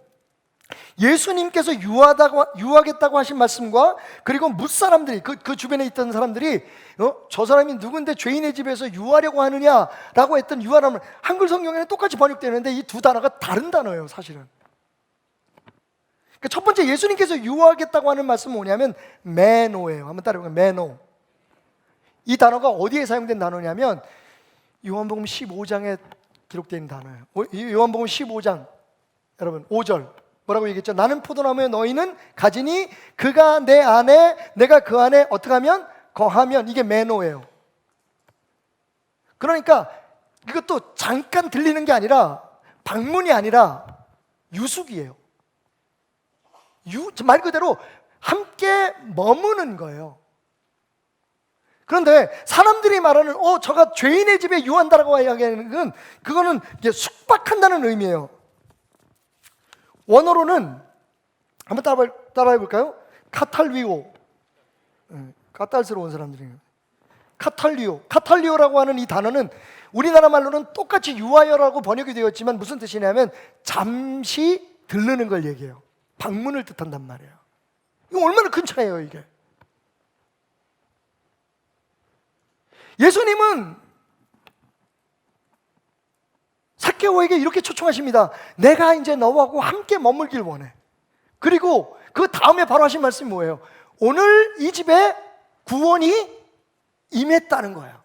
예수님께서 유하겠다고 하신 말씀과, 그리고 뭇사람들이, 그 주변에 있던 사람들이 저 사람이 누군데 죄인의 집에서 유하려고 하느냐라고 했던 유하라는 말, 한글 성경에는 똑같이 번역되는데 이 두 단어가 다른 단어예요, 사실은. 그러니까 첫 번째, 예수님께서 유하겠다고 하는 말씀은 뭐냐면 매노예요. 한번 따라해볼까요? 매노. 이 단어가 어디에 사용된 단어냐면 요한복음 15장에 기록된 단어예요. 요한복음 15장, 여러분 5절 뭐라고 얘기했죠? 나는 포도나무에 너희는 가지니 그가 내 안에 내가 그 안에 어떻게 하면? 거하면. 이게 매노예요. 그러니까 이것도 잠깐 들리는 게 아니라, 방문이 아니라 유숙이에요. 말 그대로 함께 머무는 거예요. 그런데 사람들이 말하는 저가 죄인의 집에 유한다라고 이야기하는 건, 그거는 숙박한다는 의미예요. 원어로는 한번 따라해 볼까요? 카탈리오. 까탈스러운 사람들이에요. 카탈리오라고 하는 이 단어는 우리나라 말로는 똑같이 유하여라고 번역이 되었지만 무슨 뜻이냐면 잠시 들르는 걸 얘기해요. 방문을 뜻한단 말이에요. 이거 얼마나 큰 차이예요, 이게. 예수님은 삭개오에게 이렇게 초청하십니다. 내가 이제 너하고 함께 머물길 원해. 그리고 그 다음에 바로 하신 말씀이 뭐예요? 오늘 이 집에 구원이 임했다는 거예요.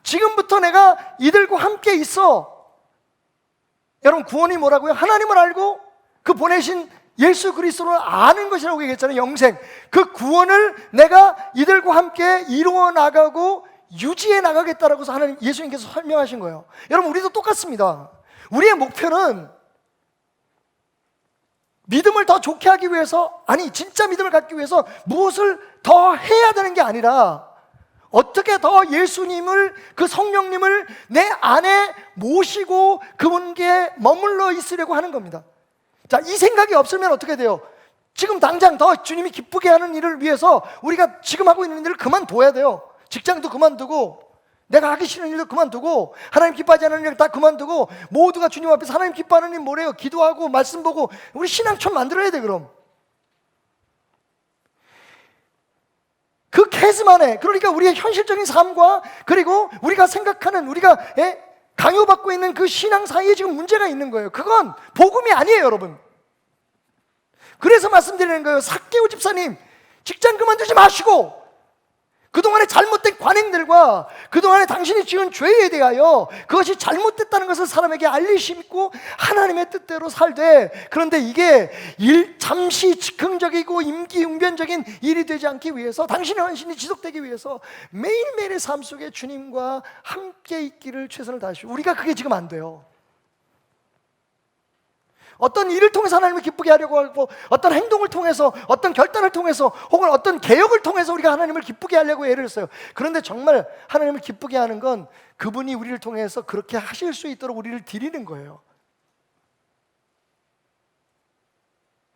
지금부터 내가 이들과 함께 있어. 여러분, 구원이 뭐라고요? 하나님을 알고 그 보내신 예수 그리스도를 아는 것이라고 얘기했잖아요. 영생. 그 구원을 내가 이들과 함께 이루어 나가고 유지해 나가겠다라고 해서 하나님, 예수님께서 설명하신 거예요. 여러분, 우리도 똑같습니다. 우리의 목표는 믿음을 더 좋게 하기 위해서, 진짜 믿음을 갖기 위해서 무엇을 더 해야 되는 게 아니라 어떻게 더 예수님을, 그 성령님을 내 안에 모시고 그분께 머물러 있으려고 하는 겁니다. 자, 이 생각이 없으면 어떻게 돼요? 지금 당장 더 주님이 기쁘게 하는 일을 위해서 우리가 지금 하고 있는 일을 그만둬야 돼요. 직장도 그만두고, 내가 하기 싫은 일도 그만두고, 하나님 기뻐하지 않는 일 다 그만두고, 모두가 주님 앞에서 하나님 기뻐하는 일 뭐래요? 기도하고 말씀 보고, 우리 신앙촌 만들어야 돼. 그럼. 그 캐즘 안에, 그러니까 우리의 현실적인 삶과 그리고 우리가 생각하는, 우리가 강요받고 있는 그 신앙 사이에 지금 문제가 있는 거예요. 그건 복음이 아니에요, 여러분. 그래서 말씀드리는 거예요. 삭개오 집사님, 직장 그만두지 마시고 그동안의 잘못된 관행들과 그동안에 당신이 지은 죄에 대하여 그것이 잘못됐다는 것을 사람에게 알리시고 하나님의 뜻대로 살되, 그런데 이게 잠시 즉흥적이고 임기응변적인 일이 되지 않기 위해서, 당신의 헌신이 지속되기 위해서 매일매일의 삶 속에 주님과 함께 있기를 최선을 다하시고, 우리가 그게 지금 안 돼요. 어떤 일을 통해서 하나님을 기쁘게 하려고 하고, 어떤 행동을 통해서, 어떤 결단을 통해서, 혹은 어떤 개혁을 통해서 우리가 하나님을 기쁘게 하려고 애를 써요. 그런데 정말 하나님을 기쁘게 하는 건 그분이 우리를 통해서 그렇게 하실 수 있도록 우리를 드리는 거예요.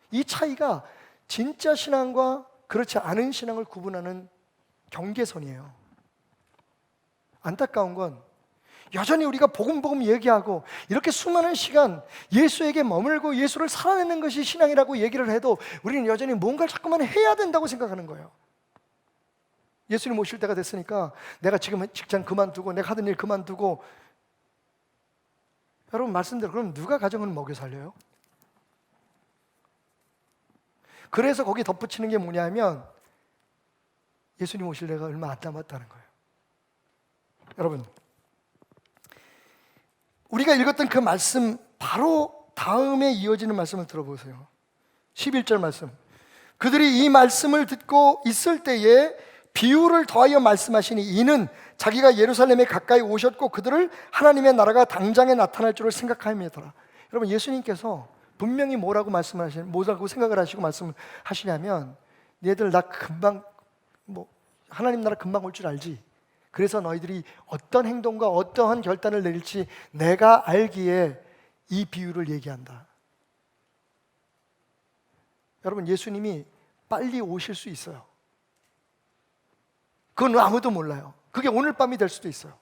이 차이가 진짜 신앙과 그렇지 않은 신앙을 구분하는 경계선이에요. 안타까운 건 여전히 우리가 복음 얘기하고 이렇게 수많은 시간 예수에게 머물고 예수를 살아내는 것이 신앙이라고 얘기를 해도 우리는 여전히 뭔가를 자꾸만 해야 된다고 생각하는 거예요. 예수님 오실 때가 됐으니까 내가 지금 직장 그만두고 내가 하던 일 그만두고, 여러분 말씀대로 그럼 누가 가정을 먹여 살려요? 그래서 거기 덧붙이는 게 뭐냐면 예수님 오실 때가 얼마 안 남았다는 거예요. 여러분, 우리가 읽었던 그 말씀 바로 다음에 이어지는 말씀을 들어보세요. 11절 말씀. 그들이 이 말씀을 듣고 있을 때에 비유를 더하여 말씀하시니 이는 자기가 예루살렘에 가까이 오셨고 그들을 하나님의 나라가 당장에 나타날 줄을 생각하였더라. 여러분, 예수님께서 분명히 뭐라고 생각을 하시고 말씀을 하시냐면, 얘들 나 금방 하나님 나라 금방 올 줄 알지? 그래서 너희들이 어떤 행동과 어떠한 결단을 내릴지 내가 알기에 이 비유를 얘기한다. 여러분, 예수님이 빨리 오실 수 있어요. 그건 아무도 몰라요. 그게 오늘 밤이 될 수도 있어요.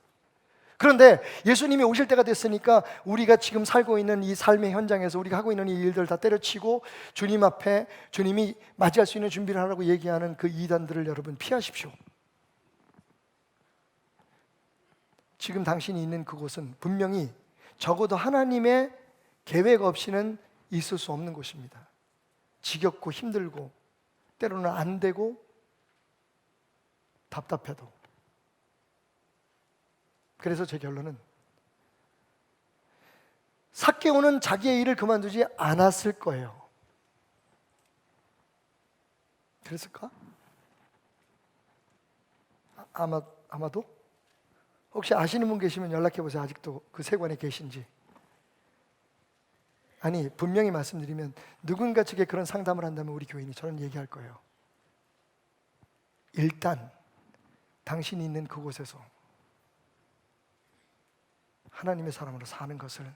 그런데 예수님이 오실 때가 됐으니까 우리가 지금 살고 있는 이 삶의 현장에서 우리가 하고 있는 이 일들 다 때려치고 주님 앞에 주님이 맞이할 수 있는 준비를 하라고 얘기하는 그 이단들을 여러분 피하십시오. 지금 당신이 있는 그곳은 분명히 적어도 하나님의 계획 없이는 있을 수 없는 곳입니다. 지겹고 힘들고 때로는 안 되고 답답해도. 그래서 제 결론은 삭개오는 자기의 일을 그만두지 않았을 거예요. 그랬을까? 아마도? 혹시 아시는 분 계시면 연락해 보세요. 아직도 그 세관에 계신지. 아니, 분명히 말씀드리면 누군가 측에 그런 상담을 한다면 우리 교인이 저는 얘기할 거예요. 일단 당신이 있는 그곳에서 하나님의 사람으로 사는 것을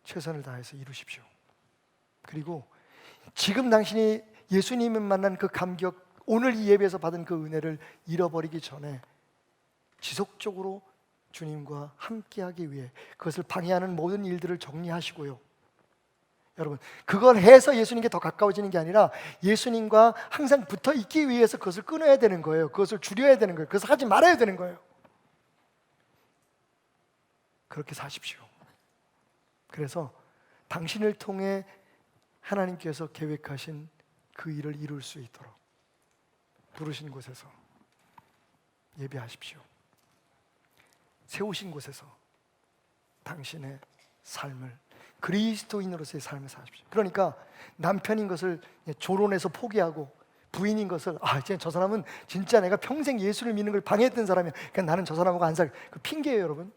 최선을 다해서 이루십시오. 그리고 지금 당신이 예수님을 만난 그 감격, 오늘 이 예배에서 받은 그 은혜를 잃어버리기 전에 지속적으로 주님과 함께하기 위해 그것을 방해하는 모든 일들을 정리하시고요. 여러분, 그걸 해서 예수님께 더 가까워지는 게 아니라 예수님과 항상 붙어 있기 위해서 그것을 끊어야 되는 거예요. 그것을 줄여야 되는 거예요. 그것을 하지 말아야 되는 거예요. 그렇게 사십시오. 그래서 당신을 통해 하나님께서 계획하신 그 일을 이룰 수 있도록 부르신 곳에서 예배하십시오. 세우신 곳에서 당신의 삶을, 그리스도인으로서의 삶을 사십시오. 그러니까 남편인 것을 조론해서 포기하고 부인인 것을 이제 저 사람은 진짜 내가 평생 예수를 믿는 걸 방해했던 사람이야, 그러니까 나는 저 사람하고 안 살. 그 핑계예요, 여러분.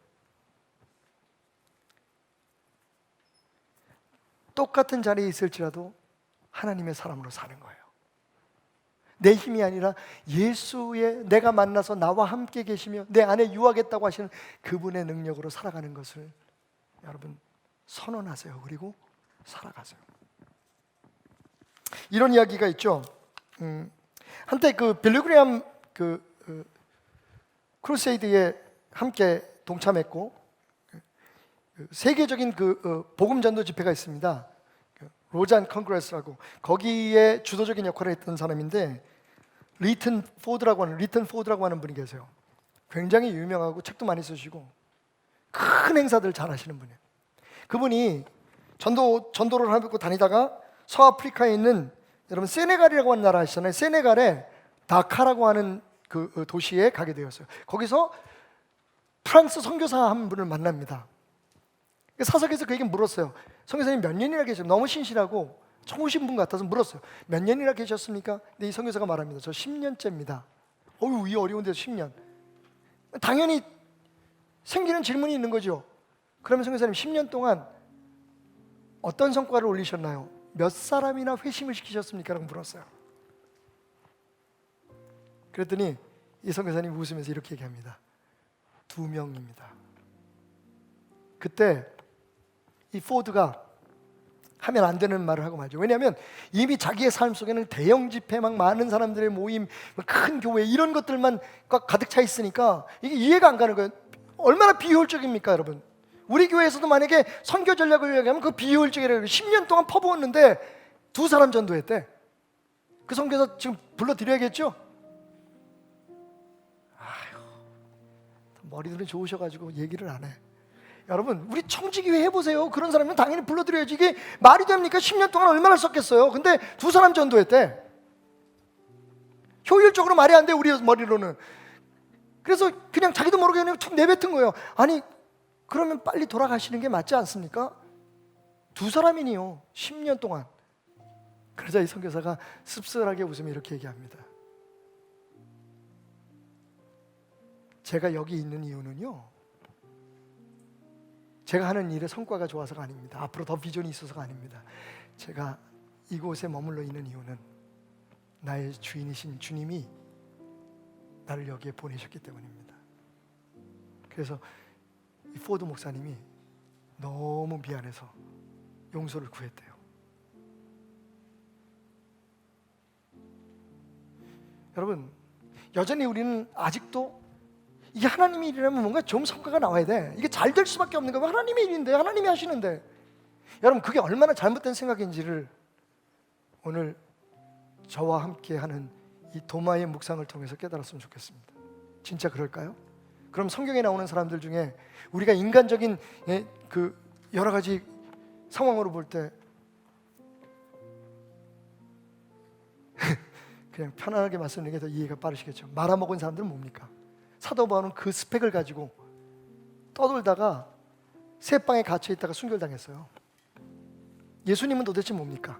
똑같은 자리에 있을지라도 하나님의 사람으로 사는 거예요. 내 힘이 아니라 예수의, 내가 만나서 나와 함께 계시며 내 안에 유하겠다고 하시는 그분의 능력으로 살아가는 것을 여러분 선언하세요. 그리고 살아가세요. 이런 이야기가 있죠. 한때 그 빌리그레암 크루세이드에 함께 동참했고 세계적인 복음 전도 집회가 있습니다. 로잔 컨그레스라고 거기에 주도적인 역할을 했던 사람인데 리튼 포드라고 하는 분이 계세요. 굉장히 유명하고 책도 많이 쓰시고 큰 행사들 잘 하시는 분이에요. 그분이 전도를 하고 다니다가 서아프리카에 있는 여러분 세네갈이라고 하는 나라 아시잖아요. 세네갈에 다카라고 하는 그 도시에 가게 되었어요. 거기서 프랑스 선교사 한 분을 만납니다. 사석에서 그에게 물었어요. 선교사님 몇 년이나 계셨어요? 너무 신실하고 좋으신 분 같아서 물었어요. 몇 년이나 계셨습니까? 근데 이 선교사가 말합니다. 저 10년째입니다. 어휴, 이 어려운 데서 10년. 당연히 생기는 질문이 있는 거죠. 그러면 선교사님 10년 동안 어떤 성과를 올리셨나요? 몇 사람이나 회심을 시키셨습니까? 라고 물었어요. 그랬더니 이 선교사님이 웃으면서 이렇게 얘기합니다. 2명입니다. 그때 이 포드가 하면 안 되는 말을 하고 말죠. 왜냐하면 이미 자기의 삶 속에는 대형 집회, 막 많은 사람들의 모임, 큰 교회 이런 것들만 가득 차 있으니까 이게 이해가 안 가는 거예요. 얼마나 비효율적입니까, 여러분? 우리 교회에서도 만약에 선교 전략을 얘기하면 그 비효율적이라고 10년 동안 퍼부었는데 2사람 전도했대. 그 선교사 지금 불러드려야겠죠? 아휴, 머리들은 좋으셔가지고 얘기를 안 해. 여러분, 우리 청지기회 해보세요. 그런 사람은 당연히 불러드려야지. 이게 말이 됩니까? 10년 동안 얼마나 썼겠어요. 근데 2사람 전도했대. 효율적으로 말이 안 돼, 우리 머리로는. 그래서 그냥 자기도 모르게 그냥 툭 내뱉은 거예요. 아니, 그러면 빨리 돌아가시는 게 맞지 않습니까? 2사람이니요, 10년 동안. 그러자 이 선교사가 씁쓸하게 웃으며 이렇게 얘기합니다. 제가 여기 있는 이유는요, 제가 하는 일의 성과가 좋아서가 아닙니다. 앞으로 더 비전이 있어서가 아닙니다. 제가 이곳에 머물러 있는 이유는 나의 주인이신 주님이 나를 여기에 보내셨기 때문입니다. 그래서 이 포드 목사님이 너무 미안해서 용서를 구했대요. 여러분, 여전히 우리는 아직도 이게 하나님의 일이라면 뭔가 좀 성과가 나와야 돼. 이게 잘 될 수밖에 없는 거예요. 하나님의 일인데, 하나님이 하시는데. 여러분, 그게 얼마나 잘못된 생각인지를 오늘 저와 함께 하는 이 도마의 묵상을 통해서 깨달았으면 좋겠습니다. 진짜 그럴까요? 그럼 성경에 나오는 사람들 중에 우리가 인간적인 그 여러 가지 상황으로 볼 때 그냥 편안하게 말씀드리는 게 더 이해가 빠르시겠죠. 말아먹은 사람들은 뭡니까? 사도 바울은 그 스펙을 가지고 떠돌다가 새방에 갇혀 있다가 순교당했어요. 예수님은 도대체 뭡니까?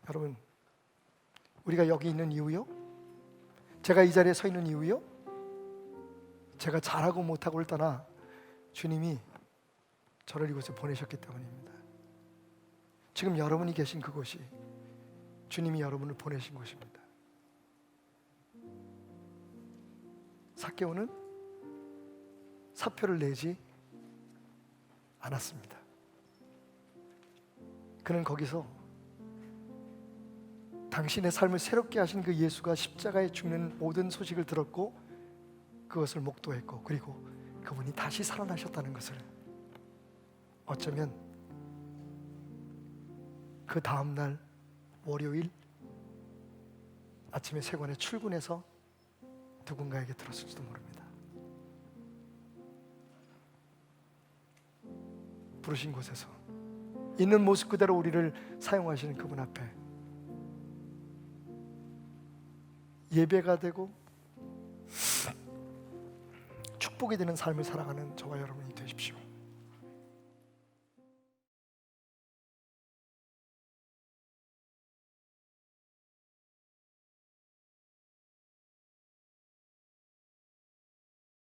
여러분, 우리가 여기 있는 이유요? 제가 이 자리에 서 있는 이유요? 제가 잘하고 못하고를 떠나 주님이 저를 이곳에 보내셨기 때문입니다. 지금 여러분이 계신 그곳이 주님이 여러분을 보내신 곳입니다. 삭개오는 사표를 내지 않았습니다. 그는 거기서 당신의 삶을 새롭게 하신 그 예수가 십자가에 죽는 모든 소식을 들었고 그것을 목도했고, 그리고 그분이 다시 살아나셨다는 것을 어쩌면 그 다음날 월요일 아침에 세관에 출근해서 누군가에게 들었을지도 모릅니다. 부르신 곳에서 있는 모습 그대로 우리를 사용하시는 그분 앞에 예배가 되고 축복이 되는 삶을 살아가는 저와 여러분이 되십시오.